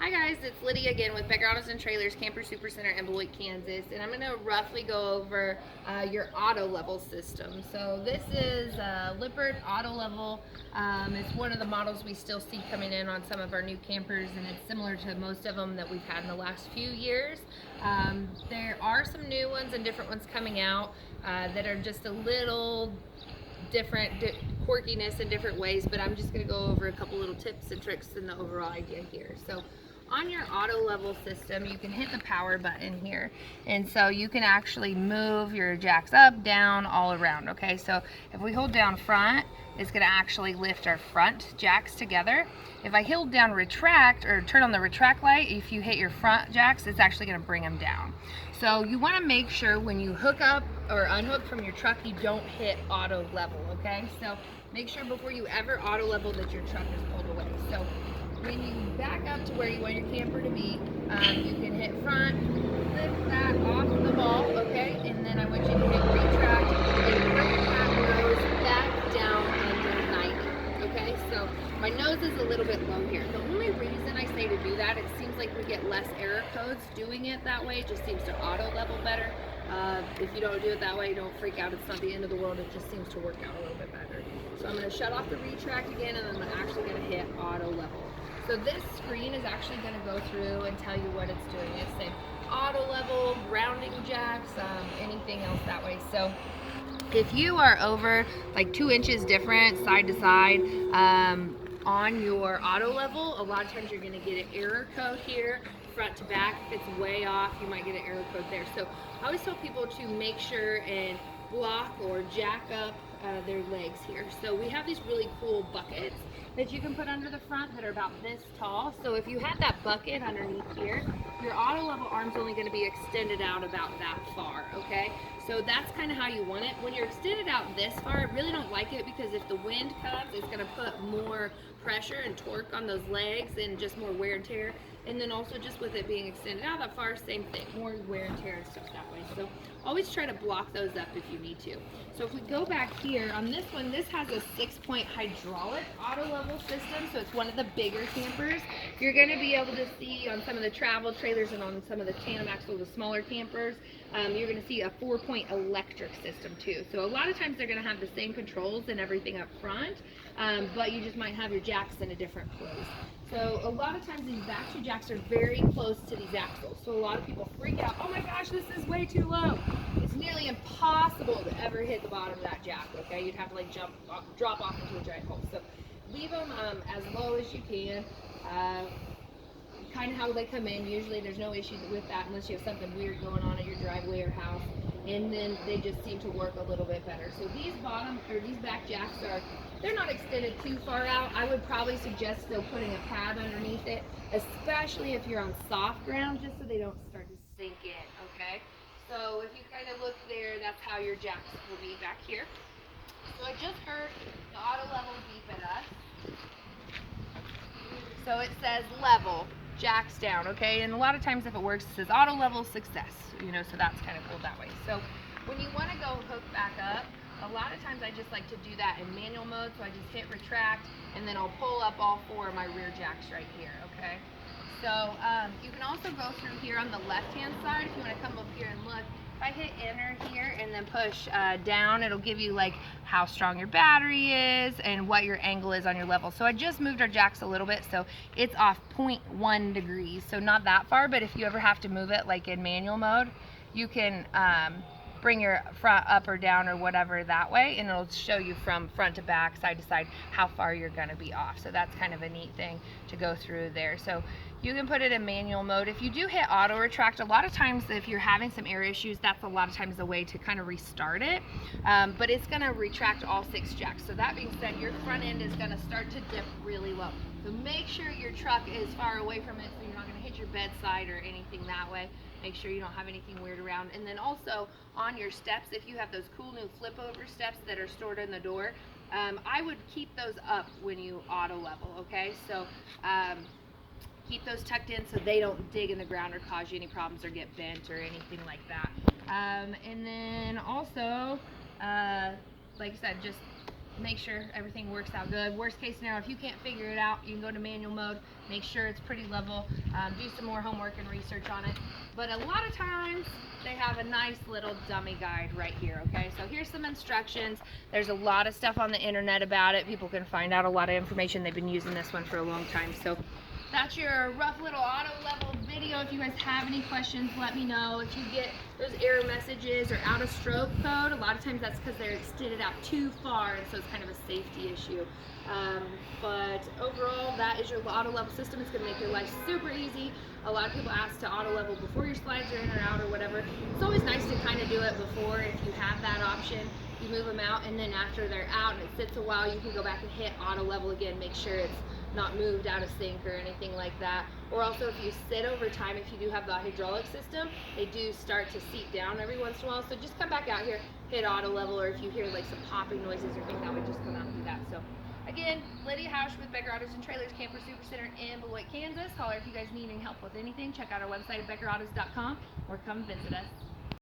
Hi guys, it's Lydia again with Becker Autos and Trailers, Camper Supercenter in Beloit, Kansas, and I'm going to roughly go over your auto level system. So this is Lippert Auto Level. It's one of the models we still see coming in on some of our new campers, and it's similar to most of them that we've had in the last few years. There are some new ones and different ones coming out that are just a little different quirkiness in different ways, but I'm just going to go over a couple little tips and tricks and the overall idea here. So on your auto level system, you can hit the power button here, and so you can actually move your jacks up, down, all around. Okay, so if we hold down front, it's going to actually lift our front jacks together. If I hold down retract or turn on the retract light, if you hit your front jacks, it's actually going to bring them down. So you want to make sure when you hook up or unhook from your truck, you don't hit auto level. Okay, so make sure before you ever auto level that your truck is pulled away. So when you back up to where you want your camper to be, you can hit front, lift that off the ball, okay? And then I want you to hit retract and bring that nose back down underneath, okay? So my nose is a little bit low here. The only reason I say to do that, it seems like we get less error codes doing it that way. It just seems to auto level better. If you don't do it that way, don't freak out. It's not the end of the world. It just seems to work out a little bit better. So I'm going to shut off the retract again, and I'm actually going to hit auto level. So this screen is actually going to go through and tell you what it's doing. It's saying auto level, grounding jacks, anything else that way. So if you are over like 2 inches different side to side on your auto level, a lot of times you're going to get an error code here. Front to back, if it's way off, you might get an error code there. So I always tell people to make sure and block or jack up their legs here. So we have these really cool buckets that you can put under the front that are about this tall. So if you had that bucket underneath here, your auto level arm's only going to be extended out about that far, okay? So that's kind of how you want it. When you're extended out this far, I really don't like it because if the wind comes, it's going to put more pressure and torque on those legs and just more wear and tear. And then also just with it being extended out that far, same thing, more wear and tear and stuff that way. So always try to block those up if you need to. So if we go back here, on this one, this has a 6-point hydraulic auto level system, so it's one of the bigger campers. You're going to be able to see on some of the travel trailers and on some of the tandem axle, the smaller campers, you're going to see a 4-point electric system too. So a lot of times they're going to have the same controls and everything up front, but you just might have your jacks in a different place. So a lot of times these back two jacks are very close to these axles. So a lot of people freak out, oh my gosh, this is way too low. It's nearly impossible to ever hit the bottom of that jack, okay? You'd have to like drop off into a giant hole. So leave them as low as you can. Kind of how they come in. Usually there's no issue with that unless you have something weird going on at your driveway or house. And then they just seem to work a little bit better. So these back jacks they're not extended too far out. I would probably suggest still putting a pad underneath it, especially if you're on soft ground, just so they don't start to sink in, okay? So if you kind of look there, that's how your jacks will be back here. So I just heard the auto level beep at us. So it says level, jacks down, okay? And a lot of times if it works, it says auto level success, so that's kind of cool that way. So when you want to go hook back up, a lot of times I just like to do that in manual mode, so I just hit retract, and then I'll pull up all 4 of my rear jacks right here, okay? So you can also go through here on the left-hand side if you want to come up here and look. If I hit enter here and then push down, it'll give you like how strong your battery is and what your angle is on your level. So I just moved our jacks a little bit, so it's off 0.1 degrees, so not that far, but if you ever have to move it like in manual mode, you can bring your front up or down or whatever that way, and it'll show you from front to back, side to side, how far you're going to be off. So that's kind of a neat thing to go through there. So you can put it in manual mode. If you do hit auto retract, a lot of times if you're having some error issues, that's a lot of times the way to kind of restart it, but it's going to retract all 6 jacks. So that being said, your front end is going to start to dip really low. So make sure your truck is far away from it so you're not going to hit your bedside or anything that way. Make sure you don't have anything weird around. And then also on your steps, if you have those cool new flip over steps that are stored in the door, I would keep those up when you auto level, okay? So keep those tucked in so they don't dig in the ground or cause you any problems or get bent or anything like that. And then also, like I said, just make sure everything works out good. Worst case scenario, if you can't figure it out, you can go to manual mode, make sure it's pretty level, do some more homework and research on it. But a lot of times they have a nice little dummy guide right here, okay? So here's some instructions. There's a lot of stuff on the internet about it. People can find out a lot of information. They've been using this one for a long time. So that's your rough little auto level video. If you guys have any questions, let me know. If you get those error messages or out of stroke code, a lot of times that's because they're extended out too far, and so it's kind of a safety issue. But overall, that is your auto level system. It's going to make your life super easy. A lot of people ask to auto level before your slides are in or out or whatever. It's always nice to kind of do it before if you have that option. You move them out, and then after they're out and it sits a while, you can go back and hit auto level again. Make sure it's not moved out of sync or anything like that. Or also, if you sit over time, if you do have the hydraulic system, they do start to seat down every once in a while. So just come back out here, hit auto level, or if you hear like some popping noises or things, that would just come out and do that. So again, Lydia Hausch with Becker Autos and Trailers Camper Supercenter in Beloit, Kansas. Holler if you guys need any help with anything. Check out our website at beckerautos.com or come visit us.